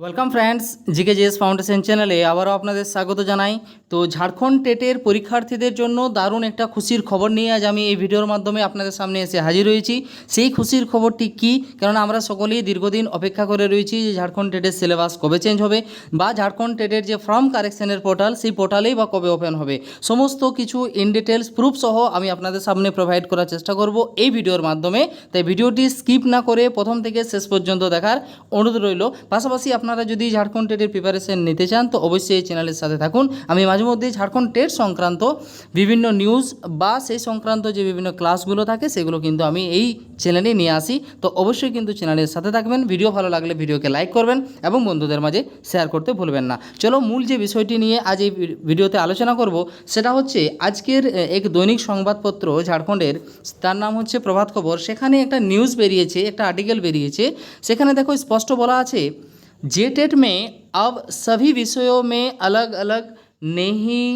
Welcome friends, GK GS foundation চ্যানেলে আবারও আপনাদের স্বাগত জানাই। তো ঝাড়খণ্ড টেটের পরীক্ষার্থীদের জন্য দারুণ একটা খুশির খবর নিয়ে আজ আমি এই ভিডিওর মাধ্যমে আপনাদের সামনে এসে হাজির হয়েছি। সেই খুশির খবরটি কী? কারণ আমরা সকলেই দীর্ঘদিন অপেক্ষা করে রয়েছি যে ঝাড়খণ্ড টেটের সিলেবাস কবে চেঞ্জ হবে বা ঝাড়খণ্ড টেটের যে ফর্ম কারেকশনের পোর্টাল, সেই পোর্টালেই বা কবে ওপেন হবে। সমস্ত কিছু ইন ডিটেলস প্রুফ সহ আমি আপনাদের সামনে প্রোভাইড করার চেষ্টা করব এই ভিডিওর মাধ্যমে। তাই ভিডিওটি স্কিপ না করে প্রথম থেকে শেষ পর্যন্ত দেখার অনুরোধ রইল। পাশাপাশি আপনারা যদি ঝাড়খণ্ড টেটের প্রিপারেশন নিতে চান তো অবশ্যই এই চ্যানেলের সাথে থাকুন। আমি মাঝে মধ্যেই ঝাড়খণ্ড টেট সংক্রান্ত বিভিন্ন নিউজ বা সেই সংক্রান্ত যে বিভিন্ন ক্লাসগুলো থাকে সেগুলো কিন্তু আমি এই চ্যানেলে নিয়ে আসি। তো অবশ্যই কিন্তু চ্যানেলের সাথে থাকবেন। ভিডিও ভালো লাগলে ভিডিওকে লাইক করবেন এবং বন্ধুদের মাঝে শেয়ার করতে ভুলবেন না। চলো মূল যে বিষয়টি নিয়ে আজ এই ভিডিওতে আলোচনা করব সেটা হচ্ছে আজকের এক দৈনিক সংবাদপত্র ঝাড়খণ্ডের, তার নাম হচ্ছে প্রভাত খবর। সেখানে একটা নিউজ বেরিয়েছে, একটা আর্টিকেল বেরিয়েছে। সেখানে দেখো স্পষ্ট বলা আছে, जेटेट में अब सभी विषयों में अलग अलग नहीं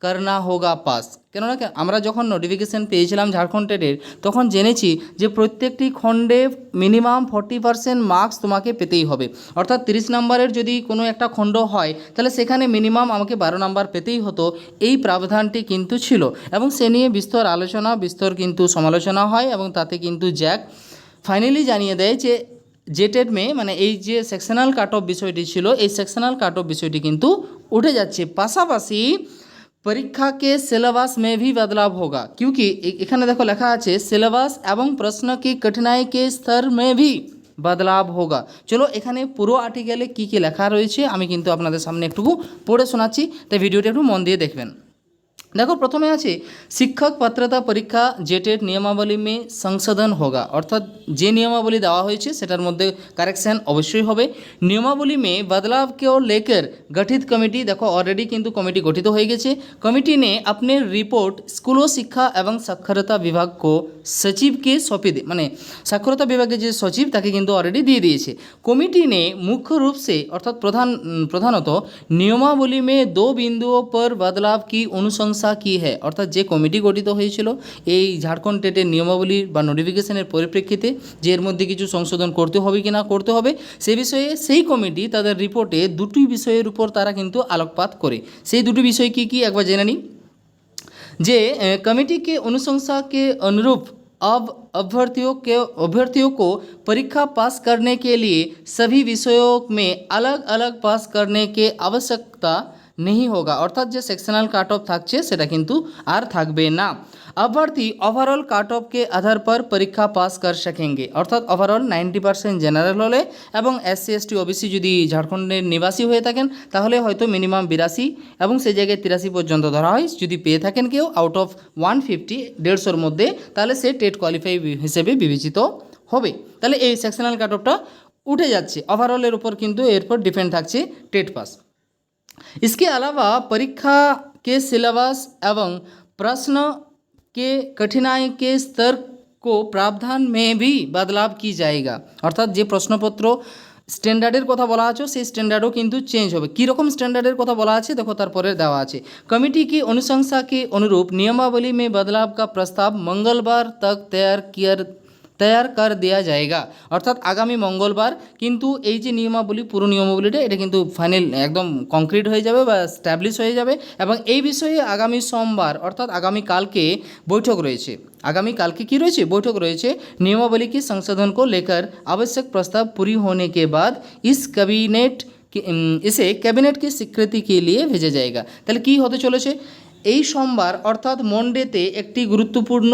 करना होगा पास। কেননা আমরা যখন নোটিফিকেশান পেয়েছিলাম ঝাড়খণ্ড টেটের তখন জেনেছি যে প্রত্যেকটি খণ্ডে মিনিমাম 40% মার্কস তোমাকে পেতেই হবে। অর্থাৎ 30 নম্বরের যদি কোনো একটা খণ্ড হয় তাহলে সেখানে মিনিমাম আমাকে 12 নম্বর পেতেই হতো। এই প্রাবধানটি কিন্তু ছিল এবং সে নিয়ে বিস্তর আলোচনা, বিস্তর কিন্তু সমালোচনা হয় এবং তাতে কিন্তু জ্যাক ফাইনালি জানিয়ে দেয় যে जेटेट में মানে এই যে সেকশনাল কাট অফ বিষয়টি ছিল, এই সেকশনাল কাট অফ বিষয়টি কিন্তু উঠে যাচ্ছে। পাশাপাশি পরীক্ষা के सिलेबस में भी बदलाव होगा, क्योंकि এখানে দেখো লেখা আছে সিলেবাস এবং প্রশ্ন की कठिनाई के स्तर में भी बदलाव होगा। চলো এখানে পুরো আর্টিকেলে কী কী লেখা রয়েছে আমি কিন্তু আপনাদের সামনে একটু পড়ে শোনাচ্ছি, তাই ভিডিওটা একটু মন দিয়ে দেখবেন। দেখো প্রথমে আছে শিক্ষক পাত্রতা পরীক্ষা जेटेट নিয়মাবলী में সংশোধন होगा, অর্থাৎ যে নিয়মাবলী দেওয়া হয়েছে সেটার মধ্যে কারেকশন অবশ্যই হবে। নিয়মাবলী में बदलाव को लेकर गठित कमेटी, देखो ऑलरेडी কিন্তু কমিটি গঠিত হয়ে গেছে। कमेटी ने अपने रिपोर्ट स्कूलों शिक्षा एवं साक्षरता विभाग को सचिव के सौंपे दे, মানে সাক্ষরতা বিভাগের যে সচিব তাকে কিন্তু অলরেডি দিয়ে দিয়েছে। कमेटी ने मुख्य रूप से অর্থাৎ প্রধানত নিয়মাবলী में दो बिंदुओं पर बदलाव की अनुशंसा কি है, অর্থাৎ যে কমিটি গঠিত হয়েছিল এই ঝাড়খণ্ড টেটের নিয়মাবলী বা নোটিফিকেশনের পরিপ্রেক্ষিতে যে এর মধ্যে কিছু সংশোধন করতে হবে কি না করতে হবে সে বিষয়ে সেই কমিটি তাদের রিপোর্টে দুটি বিষয়ের উপর তারা কিন্তু আলোকপাত করে। সেই দুটি বিষয় কি কি একবার জেনে নিই। যে कमेटी के अनुशंसा के अनुरूप अब अभ्यर्थियों को परीक्षा पास करने के लिए सभी विषयों में अलग अलग पास करने के आवश्यकता नहीं होगा, অর্থাৎ যে সেকশনাল কাট অফ থাকছে সেটা কিন্তু আর থাকবে না। अभ्यर्थी ओवरऑल কাট অফ के आधार पर परीक्षा पास कर सकेंगे, অর্থাৎ ওভারঅল 90% জেনারেল হলে এবং SC ST OBC যদি ঝাড়খণ্ডের নিবাসী হয়ে থাকেন তাহলে হয়তো মিনিমাম 82 এবং সেই জায়গায় 83 পর্যন্ত ধরা হয়। যদি পেয়ে থাকেন কেউ আউট অফ 150 150-র মধ্যে তাহলে সে টেট কোয়ালিফাই হিসেবে বিবেচিত হবে। তাহলে এই সেকশনাল কাট অফটা উঠে যাচ্ছে, ওভারঅলের উপর কিন্তু এরপর ডিপেন্ড থাকছে টেট পাস। इसके अलावा परीक्षा के सिलेबस एवं प्रश्न के कठिनाई के स्तर को प्रावधान में भी बदलाव की जाएगा, অর্থাৎ যে প্রশ্নপত্র স্ট্যান্ডার্ডের কথা বলা আছে সেই স্ট্যান্ডার্ডও কিন্তু চেঞ্জ হবে। কীরকম স্ট্যান্ডার্ডের কথা বলা আছে দেখো তারপরে দেওয়া আছে, कमेटी की अनुशंसा के अनुरूप नियमावली में बदलाव का प्रस्ताव मंगलवार तक तैयार कर দেওয়া জায়গা, অর্থাৎ আগামী মঙ্গলবার কিন্তু এই যে নিয়মাবলী পুরো নিয়মাবলীটা এটা কিন্তু ফাইনাল একদম কংক্রিট হয়ে যাবে বা স্ট্যাবলিশ হয়ে যাবে এবং এই বিষয়ে আগামী সোমবার অর্থাৎ আগামীকালকে বৈঠক রয়েছে। आगामीकाल की रही बैठक रही नियमावली की संशोधन को लेकर आवश्यक प्रस्ताव पूरी होने के बाद इसे कैबिनेट की स्वीकृति के लिए भेजा जाएगा। তাহলে কি হতে চলেছে এই সোমবার অর্থাৎ মন্ডেতে একটি গুরুত্বপূর্ণ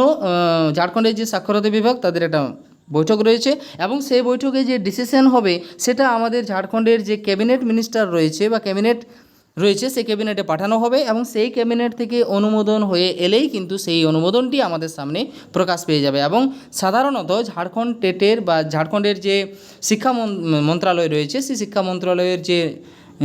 ঝাড়খণ্ডের যে সাক্ষরতা বিভাগ তাদের একটা বৈঠক রয়েছে এবং সেই বৈঠকে যে ডিসিশন হবে সেটা আমাদের ঝাড়খণ্ডের যে ক্যাবিনেট মিনিস্টার রয়েছে বা ক্যাবিনেট রয়েছে সেই ক্যাবিনেটে পাঠানো হবে এবং সেই ক্যাবিনেট থেকে অনুমোদন হয়ে এলেই কিন্তু সেই অনুমোদনটি আমাদের সামনে প্রকাশ পেয়ে যাবে এবং সাধারণত ঝাড়খণ্ড টেটের বা ঝাড়খণ্ডের যে শিক্ষা মন্ত্রণালয় রয়েছে সেই শিক্ষা মন্ত্রণালয়ের যে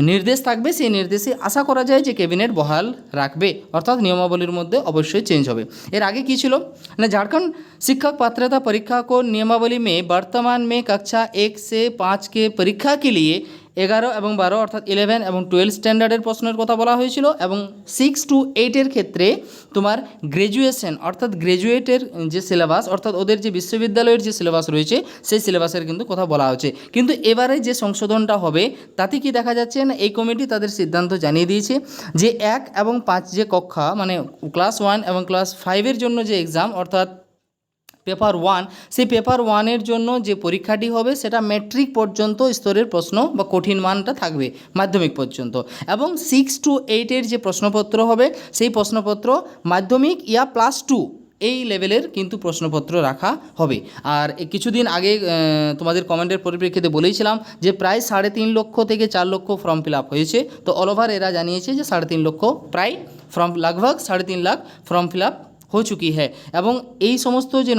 নির্দেশ থাকবে সেই নির্দেশে আশা করা যায় যে ক্যাবিনেট বহাল রাখবে, অর্থাৎ নিয়মাবলীর মধ্যে অবশ্যই চেঞ্জ হবে। এর আগে কী ছিল না, झारखंड शिक्षक पात्रता परीक्षा को नियमावली में वर्तमान में कक्षा 1 से 5 के परीक्षा के लिए 11 এবং 12 অর্থাৎ 11 এবং 12 স্ট্যান্ডার্ডের প্রশ্নের কথা বলা হয়েছিল, এবং 6 to 8-এর ক্ষেত্রে তোমার গ্র্যাজুয়েশন অর্থাৎ গ্র্যাজুয়েটের যে সিলেবাস অর্থাৎ ওদের যে বিশ্ববিদ্যালয়ের যে সিলেবাস রয়েছে সেই সিলেবাসের কিন্তু কথা বলা হচ্ছে। কিন্তু এবারে যে সংশোধনটা হবে তাতে কি দেখা যাচ্ছে না, এই কমিটি তাদের সিদ্ধান্ত জানিয়ে দিয়েছে যে 1 এবং 5 যে কক্ষা মানে ক্লাস 1 এবং ক্লাস 5-এর জন্য যে এক্সাম অর্থাৎ পেপার 1, সেই পেপার 1-এর জন্য যে পরীক্ষাটি হবে সেটা ম্যাট্রিক পর্যন্ত স্তরের প্রশ্ন বা কঠিন মানটা থাকবে মাধ্যমিক পর্যন্ত, এবং 6 to 8-এর যে প্রশ্নপত্র হবে সেই প্রশ্নপত্র মাধ্যমিক ইয়া +2 এই লেভেলের কিন্তু প্রশ্নপত্র রাখা হবে। আর কিছুদিন আগে তোমাদের কমেন্টের পরিপ্রেক্ষিতে বলেইছিলাম যে প্রায় 3.5 লক্ষ থেকে 4 লক্ষ ফর্ম ফিল আপ হয়েছে। তো অল ওভার এরা জানিয়েছে যে 3.5 লক্ষ প্রায় ফর্ম लगभग 3.5 লাখ ফর্ম ফিল আপ हो चुकी है। এবং এই সমস্ত যে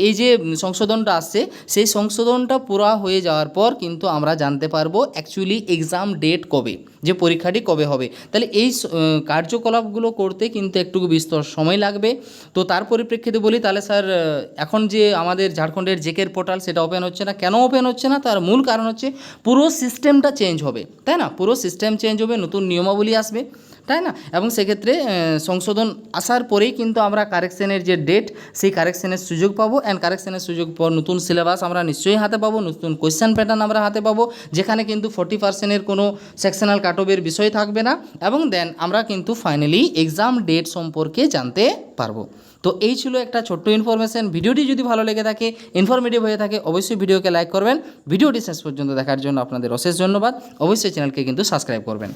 এই যে সংশোধনটা আসছে সেই সংশোধনটা পুরা হয়ে যাওয়ার পর কিন্তু আমরা জানতে পারবো অ্যাকচুয়ালি এক্সাম ডেট কবে, যে পরীক্ষাটি কবে হবে। তাহলে এই কার্যকলাপগুলো করতে কিন্তু একটু বিস্তর সময় লাগবে। তো তার পরিপ্রেক্ষিতে বলি তাহলে স্যার এখন যে আমাদের ঝাড়খণ্ডের জেকের পোর্টাল সেটা ওপেন হচ্ছে না, কেন ওপেন হচ্ছে না? তার মূল কারণ হচ্ছে পুরো সিস্টেমটা চেঞ্জ হবে, তাই না? পুরো সিস্টেম চেঞ্জ হবে, নতুন নিয়মাবলী আসবে, তাই না? এবং সেক্ষেত্রে সংশোধন আসার পরেই কিন্তু আমরা কারেকশনের যে ডেট সেই কারেকশনের সুযোগ পাবো, অ্যান্ড কারেকশনের সুযোগ পর নতুন সিলেবাস আমরা নিশ্চয়ই হাতে পাবো, নতুন কোয়েশ্চেন প্যাটার্ন আমরা হাতে পাবো, যেখানে কিন্তু 40%-এর কোনো সেকশনাল কাটঅফের বিষয় থাকবে না, এবং দেন আমরা কিন্তু ফাইনালি এক্সাম ডেট সম্পর্কে জানতে পারবো। তো এই ছিল একটা ছোট্ট ইনফরমেশন। ভিডিওটি যদি ভালো লেগে থাকে, ইনফরমেটিভ হয়ে থাকে, অবশ্যই ভিডিওকে লাইক করবেন। ভিডিওটি শেষ পর্যন্ত দেখার জন্য আপনাদের অশেষ ধন্যবাদ। অবশ্যই চ্যানেলকে কিন্তু সাবস্ক্রাইব করবেন।